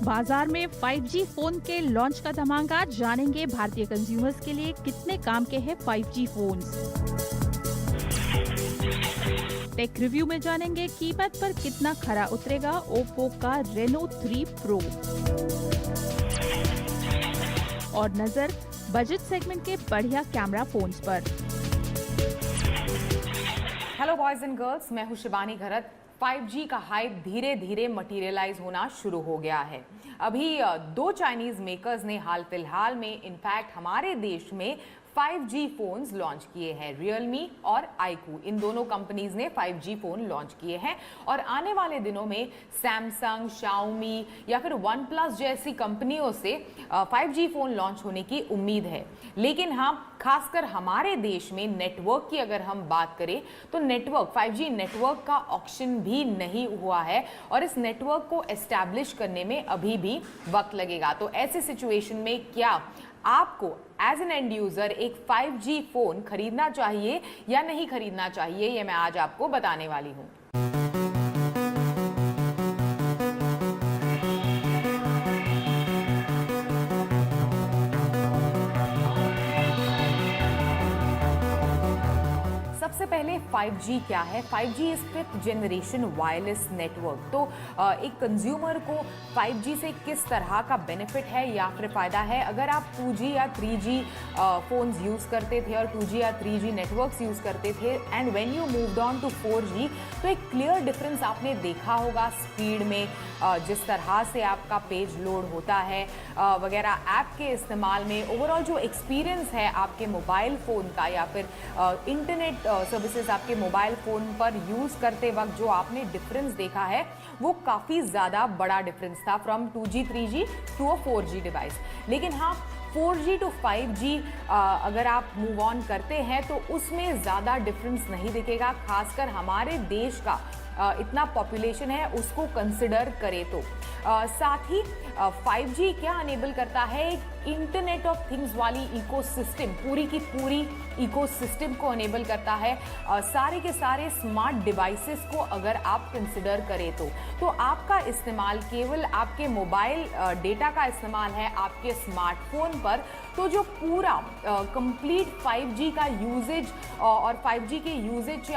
बाजार में 5G phone के लॉन्च का धमाका, जानेंगे भारतीय कंज्यूमर्स के लिए कितने काम के हैं 5G फोन्स। टेक रिव्यू में जानेंगे कीमत पर कितना खरा उतरेगा ओप्पो का Reno 3 Pro। और नजर बजट सेगमेंट के बढ़िया कैमरा फोन्स पर। हेलो बॉयज एंड गर्ल्स, मैं हूं शिवानी घरत। 5G का हाइप धीरे धीरे मटीरियलाइज होना शुरू हो गया है। अभी दो चाइनीज मेकर्स ने हाल फिलहाल में इनफैक्ट हमारे देश में 5G फोन्स लॉन्च किए हैं। Realme और iQOO, इन दोनों कंपनीज ने 5G फोन लॉन्च किए हैं और आने वाले दिनों में Samsung, Xiaomi या फिर OnePlus जैसी कंपनियों से 5G फोन लॉन्च होने की उम्मीद है। लेकिन हाँ, खासकर हमारे देश में नेटवर्क की अगर हम बात करें तो नेटवर्क 5G नेटवर्क का ऑक्शन भी नहीं हुआ है और इस नेटवर्क को एस्टैब्लिश करने में अभी भी वक्त लगेगा। तो ऐसे सिचुएशन में क्या आपको एज एन एंड यूजर एक 5G फोन खरीदना चाहिए या नहीं खरीदना चाहिए, ये मैं आज आपको बताने वाली हूं। सबसे पहले 5G क्या है? 5G is 5th generation wireless network. तो एक कंज्यूमर को 5G से किस तरह का बेनिफिट है या फिर फायदा है? अगर आप 2G या 3G फोन्स यूज करते थे और 2G या 3G नेटवर्क्स यूज करते थे and when you moved on to 4G, तो एक क्लियर डिफरेंस आपने देखा होगा स्पीड में, जिस तरह से आपका पेज लोड होता है वगैरह, ऐप के इस्तेमाल में, ओवरऑल जो एक्सपीरियंस है आपके मोबाइल फ़ोन का या फिर इंटरनेट सर्विसेज आपके मोबाइल फ़ोन पर यूज़ करते वक्त जो आपने डिफरेंस देखा है वो काफ़ी ज़्यादा बड़ा डिफरेंस था from 2G 3G to a 4G device. लेकिन हाँ, 4G टू 5G अगर आप मूव ऑन करते हैं तो उसमें ज़्यादा डिफरेंस नहीं दिखेगा, खासकर हमारे देश का इतना पॉपुलेशन है उसको कंसिडर करें तो। साथ ही 5G क्या अनेबल करता है? एक इंटरनेट ऑफ थिंग्स वाली इकोसिस्टम, पूरी की पूरी इकोसिस्टम को अनेबल करता है। सारे के सारे स्मार्ट डिवाइसेस को अगर आप कंसिडर करें तो आपका इस्तेमाल केवल आपके मोबाइल डेटा का इस्तेमाल है आपके स्मार्टफोन पर, तो जो पूरा कंप्लीट 5G का यूजेज और 5G के यूजेज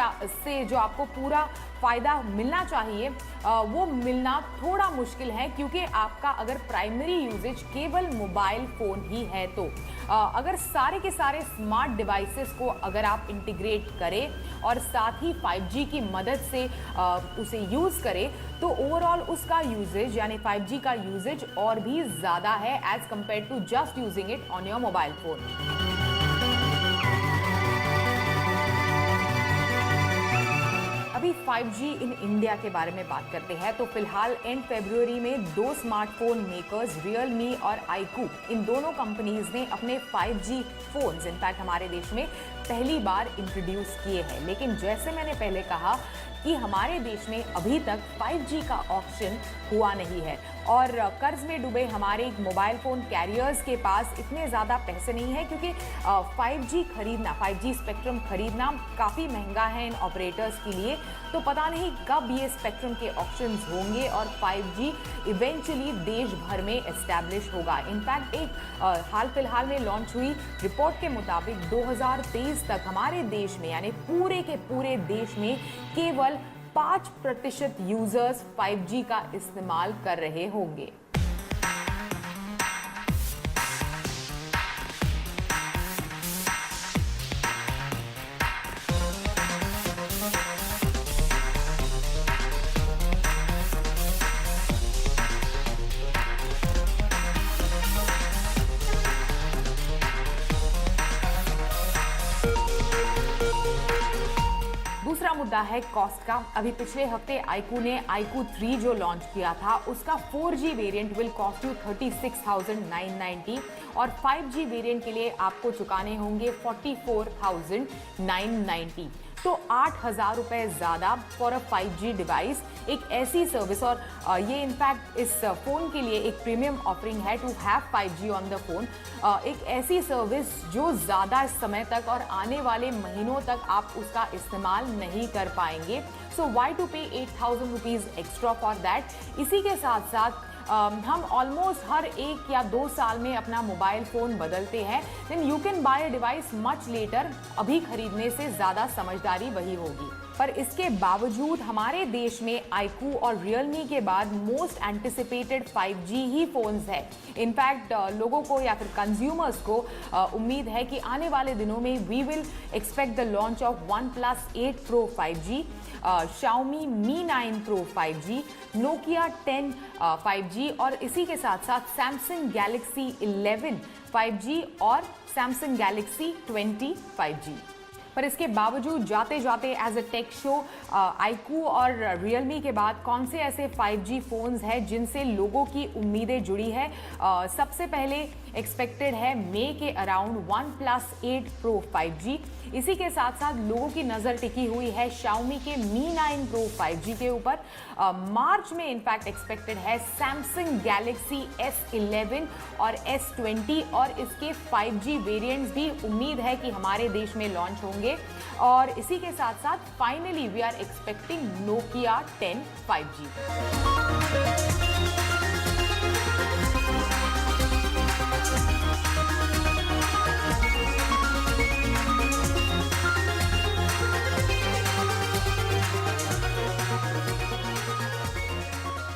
से जो आपको पूरा फ़ायदा मिलना चाहिए वो मिलना थोड़ा मुश्किल है, क्योंकि आपका अगर प्राइमरी यूजेज केवल मोबाइल फ़ोन ही है तो अगर सारे के सारे स्मार्ट डिवाइसेस को अगर आप इंटीग्रेट करें और साथ ही 5G की मदद से उसे यूज़ करें तो ओवरऑल उसका यूजेज यानी 5G का यूजेज और भी ज़्यादा है as compare to just using it on your mobile phone. अभी 5G इन इंडिया के बारे में बात करते हैं तो फिलहाल एंड फरवरी में दो स्मार्टफोन मेकर्स Realme और iQOO, इन दोनों कंपनीज ने अपने 5G फोन्स इनफैक्ट हमारे देश में पहली बार इंट्रोड्यूस किए हैं। लेकिन जैसे मैंने पहले कहा कि हमारे देश में अभी तक 5G का ऑप्शन हुआ नहीं है और कर्ज में डूबे हमारे मोबाइल फ़ोन कैरियर्स के पास इतने ज़्यादा पैसे नहीं है, क्योंकि 5G खरीदना, 5G स्पेक्ट्रम खरीदना काफ़ी महंगा है इन ऑपरेटर्स के लिए। तो पता नहीं कब ये स्पेक्ट्रम के ऑप्शंस होंगे और 5G इवेंचुअली देश भर में एस्टैब्लिश होगा। इनफैक्ट एक हाल फिलहाल में लॉन्च हुई रिपोर्ट के मुताबिक 2023 तक हमारे देश में यानी पूरे के पूरे देश में केवल 5% यूजर्स 5G का इस्तेमाल कर रहे होंगे। दूसरा मुद्दा है कॉस्ट का। अभी पिछले हफ्ते iQOO ने iQOO 3 जो लॉन्च किया था उसका 4G variant will cost you 36,990 और 5G वेरिएंट के लिए आपको चुकाने होंगे 44,990। तो 8,000 रुपए ज़्यादा फॉर अ 5G डिवाइस। एक ऐसी सर्विस, और ये इनफैक्ट इस फ़ोन के लिए एक प्रीमियम ऑफरिंग है to have 5G on the phone. एक ऐसी सर्विस जो ज़्यादा समय तक और आने वाले महीनों तक आप उसका इस्तेमाल नहीं कर पाएंगे। सो वाई टू पे 8,000 रुपीज़ एक्स्ट्रा फॉर दैट। इसी के साथ साथ हम ऑलमोस्ट हर 1 या 2 साल में अपना मोबाइल फ़ोन बदलते हैं, then you can buy a device much later. अभी खरीदने से ज़्यादा समझदारी वही होगी। पर इसके बावजूद हमारे देश में iQOO और Realme के बाद मोस्ट एंटिसिपेटेड 5G ही फोन्स है। इनफैक्ट लोगों को या फिर कंज्यूमर्स को उम्मीद है कि आने वाले दिनों में we will expect the launch of OnePlus 8 Pro 5G, Xiaomi Mi 9 Pro 5G, Nokia 10 5G और इसी के साथ साथ Samsung Galaxy 11 5G और Samsung Galaxy 20 5G। पर इसके बावजूद जाते जाते as a tech show iQOO और Realme के बाद कौन से ऐसे 5G फोन्स हैं जिनसे लोगों की उम्मीदें जुड़ी है। सबसे पहले एक्सपेक्टेड है मई के अराउंड OnePlus 8 Pro 5G। इसी के साथ साथ लोगों की नज़र टिकी हुई है Xiaomi के Mi 9 Pro 5G के ऊपर। मार्च में इनफैक्ट एक्सपेक्टेड है Samsung Galaxy S11 और S20 और इसके 5G वेरिएंट्स भी उम्मीद है कि हमारे देश में लॉन्च होंगे। और इसी के साथ साथ finally we are expecting Nokia 10 5G।